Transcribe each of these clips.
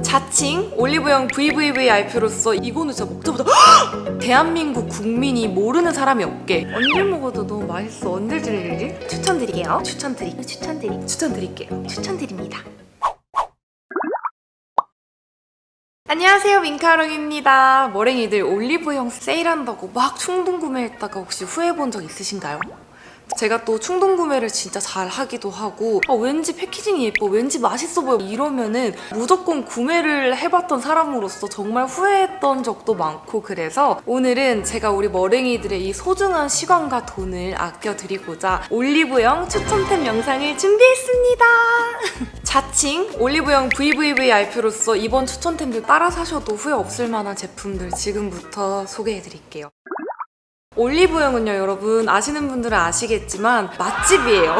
자칭 올리브영 VVVIP로서 이거는 진짜 먹자마자 대한민국 국민이 모르는 사람이 없게 언제 먹어도 너무 맛있어. 언제 드릴지? 추천드릴게요. 추천드릴게요. 추천드립니다. 안녕하세요, 민카롱입니다. 머랭이들 올리브영 세일한다고 막 충동 구매했다가 혹시 후회해본 적 있으신가요? 제가 또 충동 구매를 진짜 잘 하기도 하고 왠지 패키징이 예뻐, 왠지 맛있어 보여 이러면은 무조건 구매를 해봤던 사람으로서 정말 후회했던 적도 많고, 그래서 오늘은 제가 우리 머랭이들의 이 소중한 시간과 돈을 아껴드리고자 올리브영 추천템 영상을 준비했습니다. 자칭 올리브영 VVVIP로서 이번 추천템들 따라 사셔도 후회 없을 만한 제품들 지금부터 소개해드릴게요. 올리브영은요, 여러분 아시는 분들은 아시겠지만 맛집이에요.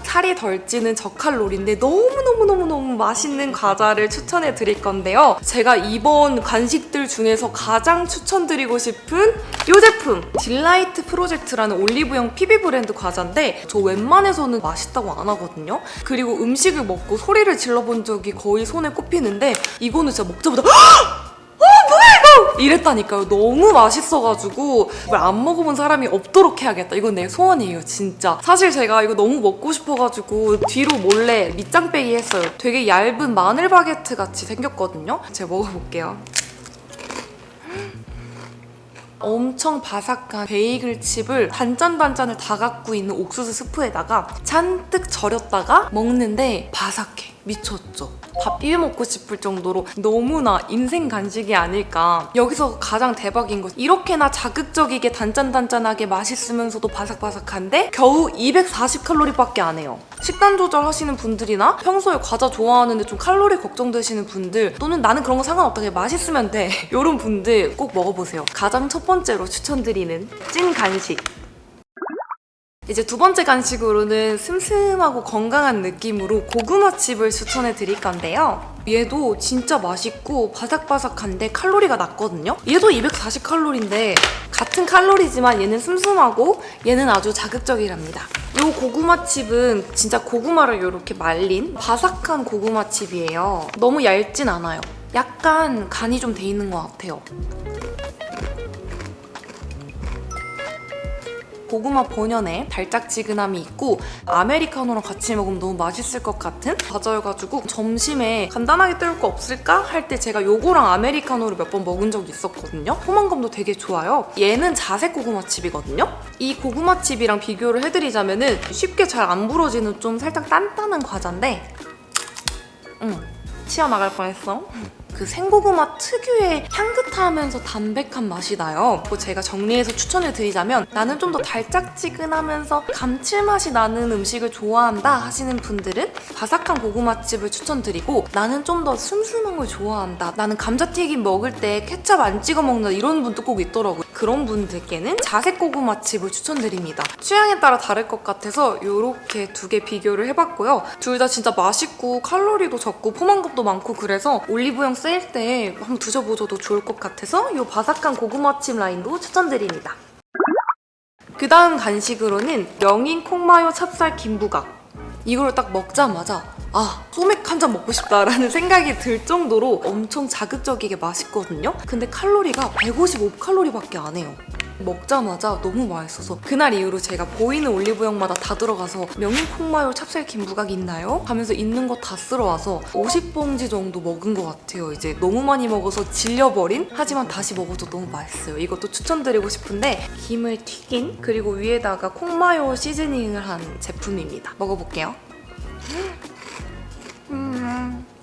살이 덜 찌는 저칼로리인데 너무너무 맛있는 과자를 추천해 드릴 건데요. 제가 이번 간식들 중에서 가장 추천드리고 싶은 이 제품! 딜라이트 프로젝트라는 올리브영 PB 브랜드 과자인데 저 웬만해서는 맛있다고 안 하거든요. 그리고 음식을 먹고 소리를 질러본 적이 거의 손에 꼽히는데 이거는 진짜 먹자마자 이랬다니까요. 너무 맛있어가지고 이걸 안 먹어본 사람이 없도록 해야겠다. 이건 내 소원이에요, 진짜. 사실 제가 이거 너무 먹고 싶어가지고 뒤로 몰래 밑장 빼기 했어요. 되게 얇은 마늘 바게트 같이 생겼거든요. 제가 먹어볼게요. 엄청 바삭한 베이글 칩을 단짠단짠을 다 갖고 있는 옥수수 스프에다가 잔뜩 절였다가 먹는데 바삭해. 미쳤죠? 밥 비벼 먹고 싶을 정도로 너무나 인생 간식이 아닐까. 여기서 가장 대박인 건 이렇게나 자극적이게 단짠단짠하게 맛있으면서도 바삭바삭한데 겨우 240칼로리밖에 안 해요. 식단 조절하시는 분들이나 평소에 과자 좋아하는데 좀 칼로리 걱정되시는 분들, 또는 나는 그런 거 상관없다, 그냥 맛있으면 돼, 이런 분들 꼭 먹어보세요. 가장 첫 번째로 추천드리는 찐 간식. 이제 두 번째 간식으로는 슴슴하고 건강한 느낌으로 고구마 칩을 추천해 드릴 건데요. 얘도 진짜 맛있고 바삭바삭한데 칼로리가 낮거든요. 얘도 240칼로리인데 같은 칼로리지만 얘는 슴슴하고 얘는 아주 자극적이랍니다. 이 고구마 칩은 진짜 고구마를 이렇게 말린 바삭한 고구마 칩이에요. 너무 얇진 않아요. 약간 간이 좀 돼 있는 것 같아요. 고구마 본연에 달짝지근함이 있고 아메리카노랑 같이 먹으면 너무 맛있을 것 같은 과자여가지고 점심에 간단하게 때울 거 없을까 할 때 제가 요거랑 아메리카노를 몇 번 먹은 적이 있었거든요. 포만감도 되게 좋아요. 얘는 자색 고구마 칩이거든요. 이 고구마 칩이랑 비교를 해드리자면은 쉽게 잘 안 부러지는 좀 살짝 단단한 과자인데 튀어나갈 뻔했어. 그 생고구마 특유의 향긋하면서 담백한 맛이 나요. 제가 정리해서 추천을 드리자면 나는 좀 더 달짝지근하면서 감칠맛이 나는 음식을 좋아한다 하시는 분들은 바삭한 고구마칩을 추천드리고, 나는 좀 더 슴슴한 걸 좋아한다, 나는 감자튀김 먹을 때 케첩 안 찍어 먹는다 이런 분도 꼭 있더라고요. 그런 분들께는 자색 고구마칩을 추천드립니다. 취향에 따라 다를 것 같아서 이렇게 두 개 비교를 해봤고요. 둘 다 진짜 맛있고 칼로리도 적고 포만감도 많고, 그래서 올리브영 세일 때 한번 드셔보셔도 좋을 것 같아서 이 바삭한 고구마칩 라인도 추천드립니다. 그 다음 간식으로는 명인 콩마요 찹쌀 김부각. 이걸 딱 먹자마자 소맥 한 잔 먹고 싶다라는 생각이 들 정도로 엄청 자극적이게 맛있거든요. 근데 칼로리가 155칼로리밖에 안 해요. 먹자마자 너무 맛있어서 그날 이후로 제가 보이는 올리브영마다 다 들어가서 명인 콩마요 찹쌀 김부각 있나요? 하면서 있는 거 다 쓸어와서 50봉지 정도 먹은 것 같아요. 이제 너무 많이 먹어서 질려버린, 하지만 다시 먹어도 너무 맛있어요. 이것도 추천드리고 싶은데 김을 튀긴, 그리고 위에다가 콩마요 시즈닝을 한 제품입니다. 먹어볼게요.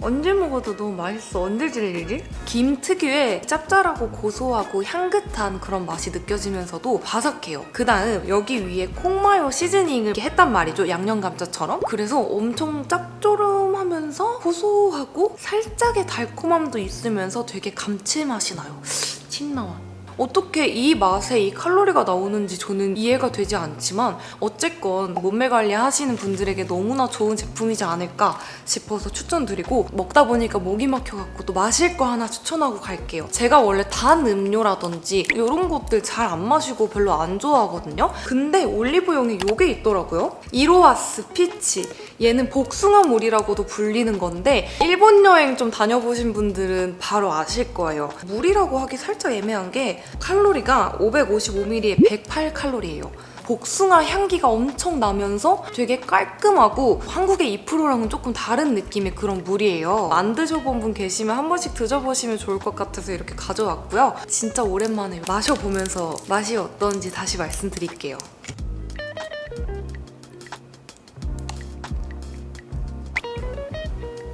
언제 먹어도 너무 맛있어. 언제 질리지? 김 특유의 짭짤하고 고소하고 향긋한 그런 맛이 느껴지면서도 바삭해요. 그 다음 여기 위에 콩마요 시즈닝을 했단 말이죠, 양념감자처럼. 그래서 엄청 짭조름하면서 고소하고 살짝의 달콤함도 있으면서 되게 감칠맛이 나요. 침 나와. 어떻게 이 맛에 이 칼로리가 나오는지 저는 이해가 되지 않지만 어쨌건 몸매 관리 하시는 분들에게 너무나 좋은 제품이지 않을까 싶어서 추천드리고, 먹다 보니까 목이 막혀갖고 또 마실 거 하나 추천하고 갈게요. 제가 원래 단 음료라든지 이런 것들 잘 안 마시고 별로 안 좋아하거든요. 근데 올리브영에 이게 있더라고요. 이로하스 피치. 얘는 복숭아물이라고도 불리는 건데 일본 여행 좀 다녀보신 분들은 바로 아실 거예요. 물이라고 하기 살짝 애매한 게 칼로리가 555ml에 108칼로리예요. 복숭아 향기가 엄청 나면서 되게 깔끔하고 한국의 2%랑은 조금 다른 느낌의 그런 물이에요. 안 드셔본 분 계시면 한 번씩 드셔보시면 좋을 것 같아서 이렇게 가져왔고요. 진짜 오랜만에 마셔보면서 맛이 어떤지 다시 말씀드릴게요.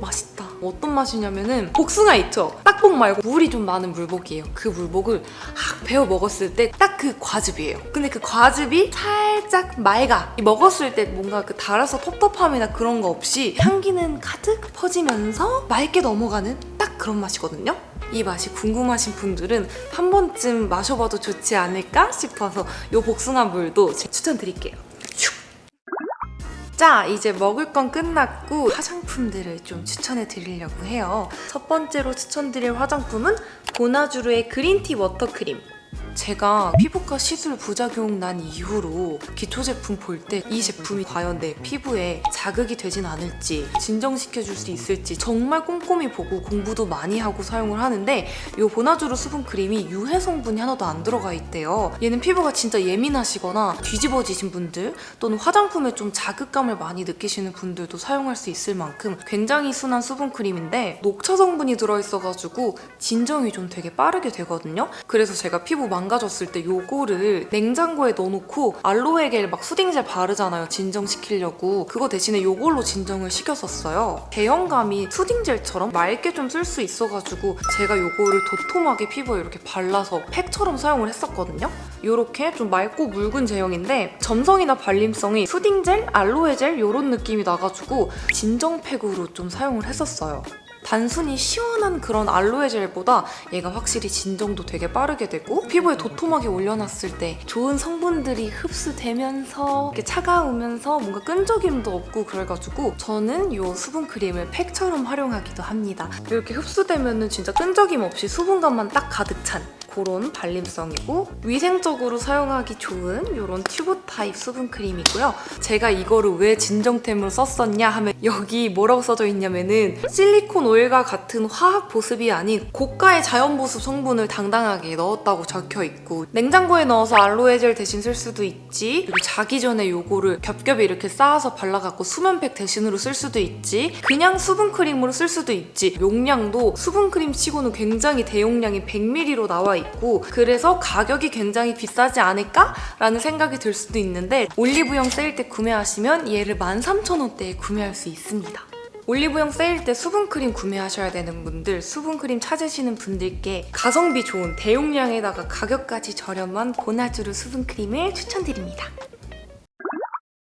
맛있다. 어떤 맛이냐면은 복숭아 있죠? 딱복 말고 물이 좀 많은 물복이에요. 그 물복을 확 베어 먹었을 때 딱 그 과즙이에요. 근데 그 과즙이 살짝 맑아. 먹었을 때 뭔가 그 달아서 텁텁함이나 그런 거 없이 향기는 가득 퍼지면서 맑게 넘어가는 딱 그런 맛이거든요. 이 맛이 궁금하신 분들은 한 번쯤 마셔봐도 좋지 않을까 싶어서 이 복숭아 물도 추천드릴게요. 자, 이제 먹을 건 끝났고 화장품들을 좀 추천해 드리려고 해요. 첫 번째로 추천드릴 화장품은 보나주르의 그린티 워터크림. 제가 피부과 시술 부작용 난 이후로 기초 제품 볼 때 이 제품이 과연 내 피부에 자극이 되진 않을지 진정시켜줄 수 있을지 정말 꼼꼼히 보고 공부도 많이 하고 사용을 하는데 이 보나주르 수분크림이 유해 성분이 하나도 안 들어가 있대요. 얘는 피부가 진짜 예민하시거나 뒤집어지신 분들 또는 화장품에 좀 자극감을 많이 느끼시는 분들도 사용할 수 있을 만큼 굉장히 순한 수분크림인데 녹차 성분이 들어있어가지고 진정이 좀 되게 빠르게 되거든요. 그래서 제가 피부 망가졌을 때 요거를 냉장고에 넣어놓고 알로에겔 막 수딩젤 바르잖아요. 진정시키려고. 그거 대신에 요걸로 진정을 시켰었어요. 제형감이 수딩젤처럼 맑게 좀 쓸 수 있어가지고 제가 요거를 도톰하게 피부에 이렇게 발라서 팩처럼 사용을 했었거든요. 요렇게 좀 맑고 묽은 제형인데 점성이나 발림성이 수딩젤, 알로에젤 요런 느낌이 나가지고 진정팩으로 좀 사용을 했었어요. 단순히 시원한 그런 알로에 젤보다 얘가 확실히 진정도 되게 빠르게 되고 피부에 도톰하게 올려놨을 때 좋은 성분들이 흡수되면서 이렇게 차가우면서 뭔가 끈적임도 없고 그래가지고 저는 이 수분크림을 팩처럼 활용하기도 합니다. 이렇게 흡수되면은 진짜 끈적임 없이 수분감만 딱 가득 찬 그런 발림성이고 위생적으로 사용하기 좋은 이런 튜브 타입 수분크림이고요. 제가 이거를 왜 진정템으로 썼었냐 하면 여기 뭐라고 써져 있냐면은 실리콘 오일과 같은 화학 보습이 아닌 고가의 자연 보습 성분을 당당하게 넣었다고 적혀 있고 냉장고에 넣어서 알로에 젤 대신 쓸 수도 있지, 그리고 자기 전에 요거를 겹겹이 이렇게 쌓아서 발라갖고 수면팩 대신으로 쓸 수도 있지, 그냥 수분크림으로 쓸 수도 있지. 용량도 수분크림 치고는 굉장히 대용량이 100ml로 나와 있고 그래서 가격이 굉장히 비싸지 않을까? 라는 생각이 들 수도 있는데 올리브영 세일 때 구매하시면 얘를 13,000원대에 구매할 수 있습니다. 올리브영 세일 때 수분크림 구매하셔야 되는 분들, 수분크림 찾으시는 분들께 가성비 좋은 대용량에다가 가격까지 저렴한 보나주르 수분크림을 추천드립니다.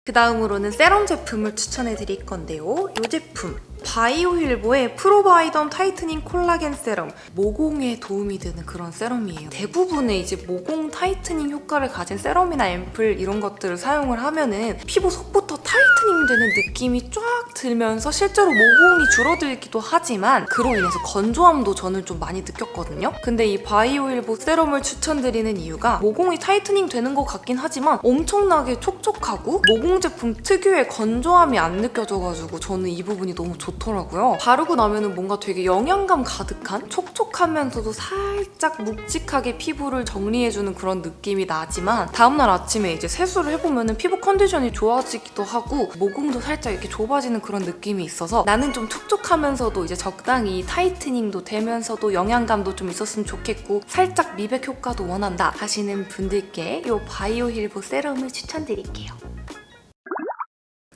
그 다음으로는 세럼 제품을 추천해 드릴 건데요. 이 제품 바이오힐보의 프로바이던 타이트닝 콜라겐 세럼, 모공에 도움이 되는 그런 세럼이에요. 대부분의 이제 모공 타이트닝 효과를 가진 세럼이나 앰플 이런 것들을 사용을 하면은 피부 속부터 타이트닝 되는 느낌이 쫙 들면서 실제로 모공이 줄어들기도 하지만 그로 인해서 건조함도 저는 좀 많이 느꼈거든요. 근데 이 바이오힐보 세럼을 추천드리는 이유가 모공이 타이트닝 되는 것 같긴 하지만 엄청나게 촉촉하고 모공 제품 특유의 건조함이 안 느껴져가지고 저는 이 부분이 너무 좋더라고요. 바르고 나면은 뭔가 되게 영양감 가득한 촉촉하면서도 살짝 묵직하게 피부를 정리해주는 그런 느낌이 나지만 다음날 아침에 이제 세수를 해보면은 피부 컨디션이 좋아지기도 하고 모공도 살짝 이렇게 좁아지는 그런 느낌이 있어서 나는 좀 촉촉하면서도 이제 적당히 타이트닝도 되면서도 영양감도 좀 있었으면 좋겠고 살짝 미백 효과도 원한다 하시는 분들께 이 바이오힐보 세럼을 추천드릴게요.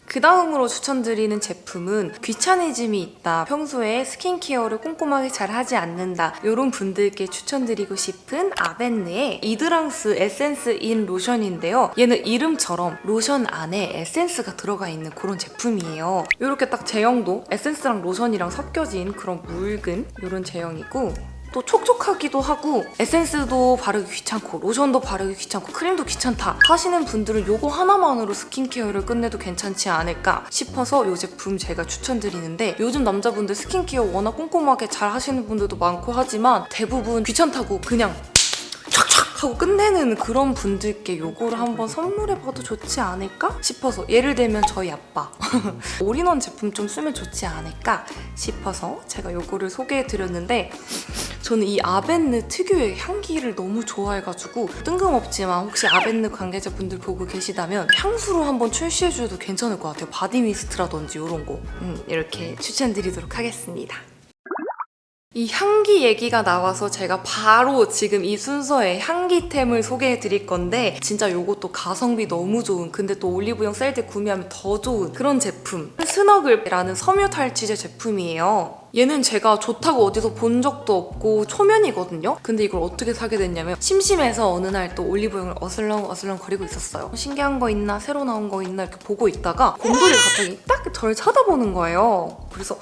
그 다음으로 추천드리는 제품은 귀차니즘이 있다, 평소에 스킨케어를 꼼꼼하게 잘 하지 않는다 이런 분들께 추천드리고 싶은 아벤느의 이드랑스 에센스 인 로션인데요. 얘는 이름처럼 로션 안에 에센스가 들어가 있는 그런 제품이에요. 이렇게 딱 제형도 에센스랑 로션이랑 섞여진 그런 묽은 이런 제형이고 또 촉촉하기도 하고 에센스도 바르기 귀찮고 로션도 바르기 귀찮고 크림도 귀찮다 하시는 분들은 요거 하나만으로 스킨케어를 끝내도 괜찮지 않을까 싶어서 이 제품 제가 추천드리는데 요즘 남자분들 스킨케어 워낙 꼼꼼하게 잘 하시는 분들도 많고 하지만 대부분 귀찮다고 그냥 촥촥 하고 끝내는 그런 분들께 요거를 한번 선물해봐도 좋지 않을까 싶어서, 예를 들면 저희 아빠 올인원 제품 좀 쓰면 좋지 않을까 싶어서 제가 요거를 소개해드렸는데, 저는 이 아벤느 특유의 향기를 너무 좋아해가지고 뜬금없지만 혹시 아벤느 관계자분들 보고 계시다면 향수로 한번 출시해줘도 괜찮을 것 같아요. 바디미스트라든지 이런 거 이렇게 추천드리도록 하겠습니다. 이 향기 얘기가 나와서 제가 바로 지금 이 순서에 향기템을 소개해 드릴 건데, 진짜 요것도 가성비 너무 좋은, 근데 또 올리브영 셀 때 구매하면 더 좋은 그런 제품, 스너글이라는 섬유 탈취제 제품이에요. 얘는 제가 좋다고 어디서 본 적도 없고 초면이거든요. 근데 이걸 어떻게 사게 됐냐면, 심심해서 어느 날 또 올리브영을 어슬렁 거리고 있었어요. 신기한 거 있나, 새로 나온 거 있나 이렇게 보고 있다가 곰돌이가 갑자기 딱 저를 쳐다보는 거예요. 그래서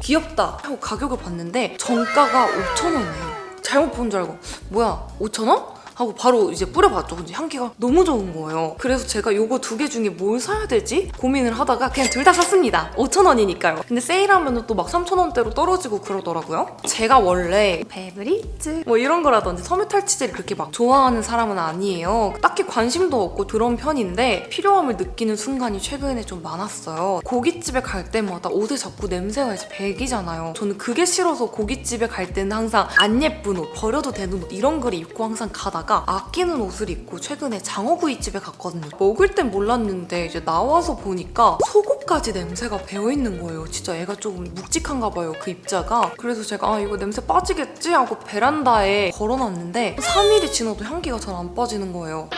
귀엽다 하고 가격을 봤는데 정가가 5,000원이에요. 잘못 본 줄 알고 뭐야 5,000원? 하고 바로 이제 뿌려봤죠. 근데 향기가 너무 좋은 거예요. 그래서 제가 요거 두 개 중에 뭘 사야 되지? 고민을 하다가 그냥 둘 다 샀습니다. 5,000원이니까요. 근데 세일하면 또 막 3,000원대로 떨어지고 그러더라고요. 제가 원래 베브리즈 뭐 이런 거라든지 섬유 탈취제를 그렇게 막 좋아하는 사람은 아니에요. 딱히 관심도 없고 그런 편인데 필요함을 느끼는 순간이 최근에 좀 많았어요. 고깃집에 갈 때마다 옷에 자꾸 냄새가 이제 배기잖아요. 저는 그게 싫어서 고깃집에 갈 때는 항상 안 예쁜 옷, 버려도 되는 옷 이런 걸 입고 항상 가다가 아끼는 옷을 입고 최근에 장어구이집에 갔거든요. 먹을 땐 몰랐는데 이제 나와서 보니까 속옷까지 냄새가 배어있는 거예요. 진짜 애가 조금 묵직한가 봐요, 그 입자가. 그래서 제가 이거 냄새 빠지겠지 하고 베란다에 걸어놨는데 3일이 지나도 향기가 잘 안 빠지는 거예요.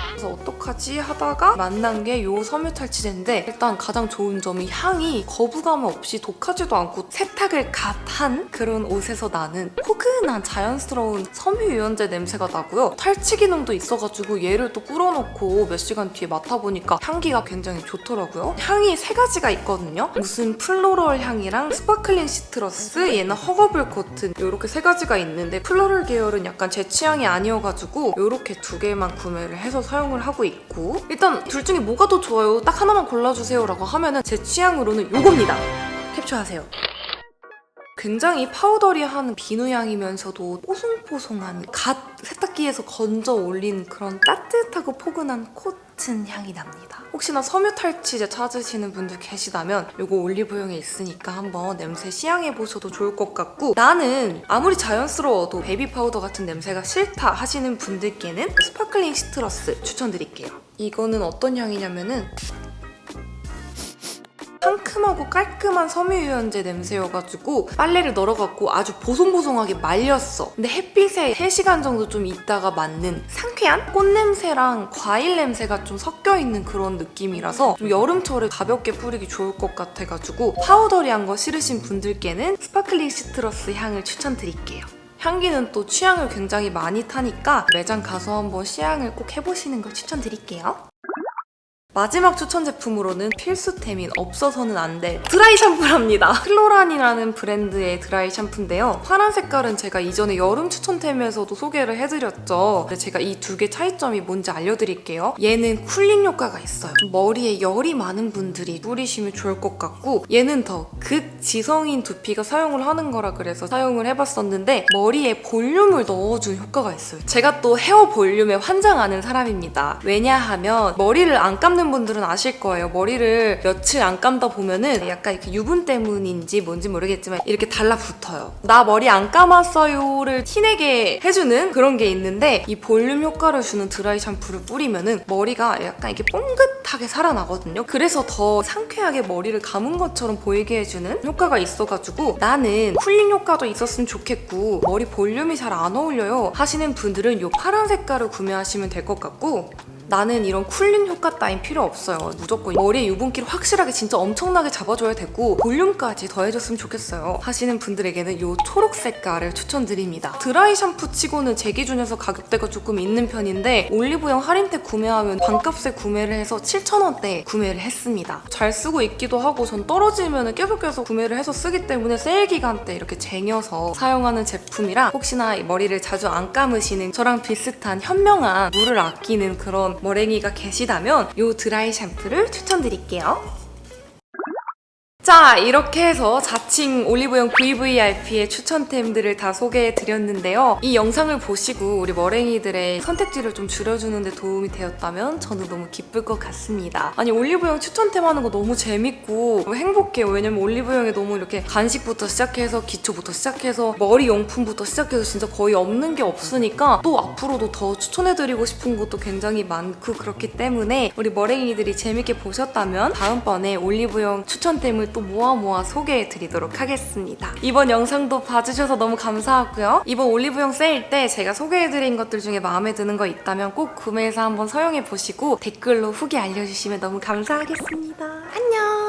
그래서 어떡하지 하다가 만난 게 요 섬유 탈취제인데, 일단 가장 좋은 점이 향이 거부감 없이 독하지도 않고 세탁을 갓 한 그런 옷에서 나는 포근한 자연스러운 섬유 유연제 냄새가 나고요. 탈취 기능도 있어가지고 얘를 또 불어넣고 몇 시간 뒤에 맡아보니까 향기가 굉장히 좋더라고요. 향이 3가지가 있거든요. 무슨 플로럴 향이랑 스파클링 시트러스, 얘는 허거블 코튼, 이렇게 3가지가 있는데 플로럴 계열은 약간 제 취향이 아니어가지고 이렇게 2개만 구매를 해서 사용을 하고 있고, 일단 둘 중에 뭐가 더 좋아요? 딱 하나만 골라주세요 라고 하면은 제 취향으로는 요겁니다. 캡처하세요. 굉장히 파우더리한 비누향이면서도 뽀송뽀송한 갓 세탁기에서 건져 올린 그런 따뜻하고 포근한 코튼 향이 납니다. 혹시나 섬유 탈취제 찾으시는 분들 계시다면 요거 올리브영에 있으니까 한번 냄새 시향해보셔도 좋을 것 같고, 나는 아무리 자연스러워도 베이비 파우더 같은 냄새가 싫다 하시는 분들께는 스파클링 시트러스 추천드릴게요. 이거는 어떤 향이냐면은 상큼하고 깔끔한 섬유유연제 냄새여가지고 빨래를 널어갖고 아주 보송보송하게 말렸어. 근데 햇빛에 3시간 정도 좀 있다가 맡는 상쾌한 꽃냄새랑 과일 냄새가 좀 섞여있는 그런 느낌이라서 좀 여름철에 가볍게 뿌리기 좋을 것 같아가지고 파우더리한 거 싫으신 분들께는 스파클링 시트러스 향을 추천드릴게요. 향기는 또 취향을 굉장히 많이 타니까 매장 가서 한번 시향을 꼭 해보시는 걸 추천드릴게요. 마지막 추천 제품으로는 필수템인 없어서는 안 될 드라이 샴푸랍니다. 클로란이라는 브랜드의 드라이 샴푸인데요. 파란 색깔은 제가 이전에 여름 추천템에서도 소개를 해드렸죠. 제가 이 2개 차이점이 뭔지 알려드릴게요. 얘는 쿨링 효과가 있어요. 머리에 열이 많은 분들이 뿌리시면 좋을 것 같고, 얘는 더 극지성인 두피가 사용을 하는 거라 그래서 사용을 해봤었는데 머리에 볼륨을 넣어준 효과가 있어요. 제가 또 헤어 볼륨에 환장하는 사람입니다. 왜냐하면 머리를 안 감는 분들은 아실 거예요. 머리를 며칠 안 감다 보면은 약간 이렇게 유분 때문인지 뭔지 모르겠지만 이렇게 달라붙어요. 나 머리 안 감았어요를 티내게 해주는 그런 게 있는데, 이 볼륨 효과를 주는 드라이 샴푸를 뿌리면은 머리가 약간 이렇게 뽕긋하게 살아나거든요. 그래서 더 상쾌하게 머리를 감은 것처럼 보이게 해주는 효과가 있어가지고, 나는 쿨링 효과도 있었으면 좋겠고 머리 볼륨이 잘 안 어울려요 하시는 분들은 이 파란 색깔을 구매하시면 될 것 같고, 나는 이런 쿨링 효과 따윈 필요 없어요. 무조건 머리의 유분기를 확실하게 진짜 엄청나게 잡아줘야 되고 볼륨까지 더해줬으면 좋겠어요 하시는 분들에게는 이 초록 색깔을 추천드립니다. 드라이 샴푸 치고는 제 기준에서 가격대가 조금 있는 편인데 올리브영 할인 때 구매하면 반값에 구매를 해서 7,000원대에 구매를 했습니다. 잘 쓰고 있기도 하고, 전 떨어지면 계속 구매를 해서 쓰기 때문에 세일 기간 때 이렇게 쟁여서 사용하는 제품이라, 혹시나 머리를 자주 안 감으시는 저랑 비슷한 현명한 물을 아끼는 그런 머랭이가 계시다면 이 드라이 샴푸를 추천드릴게요. 자, 이렇게 해서 자칭 올리브영 VVIP의 추천템들을 다 소개해드렸는데요. 이 영상을 보시고 우리 머랭이들의 선택지를 좀 줄여주는 데 도움이 되었다면 저는 너무 기쁠 것 같습니다. 아니, 올리브영 추천템 하는 거 너무 재밌고 행복해요. 왜냐면 올리브영에 너무 이렇게 간식부터 시작해서 기초부터 시작해서 머리 용품부터 시작해서 진짜 거의 없는 게 없으니까 또 앞으로도 더 추천해드리고 싶은 것도 굉장히 많고 그렇기 때문에 우리 머랭이들이 재밌게 보셨다면 다음번에 올리브영 추천템을 또 모아 소개해드리도록 하겠습니다. 이번 영상도 봐주셔서 너무 감사하고요. 이번 올리브영 세일 때 제가 소개해드린 것들 중에 마음에 드는 거 있다면 꼭 구매해서 한번 사용해보시고 댓글로 후기 알려주시면 너무 감사하겠습니다. 안녕!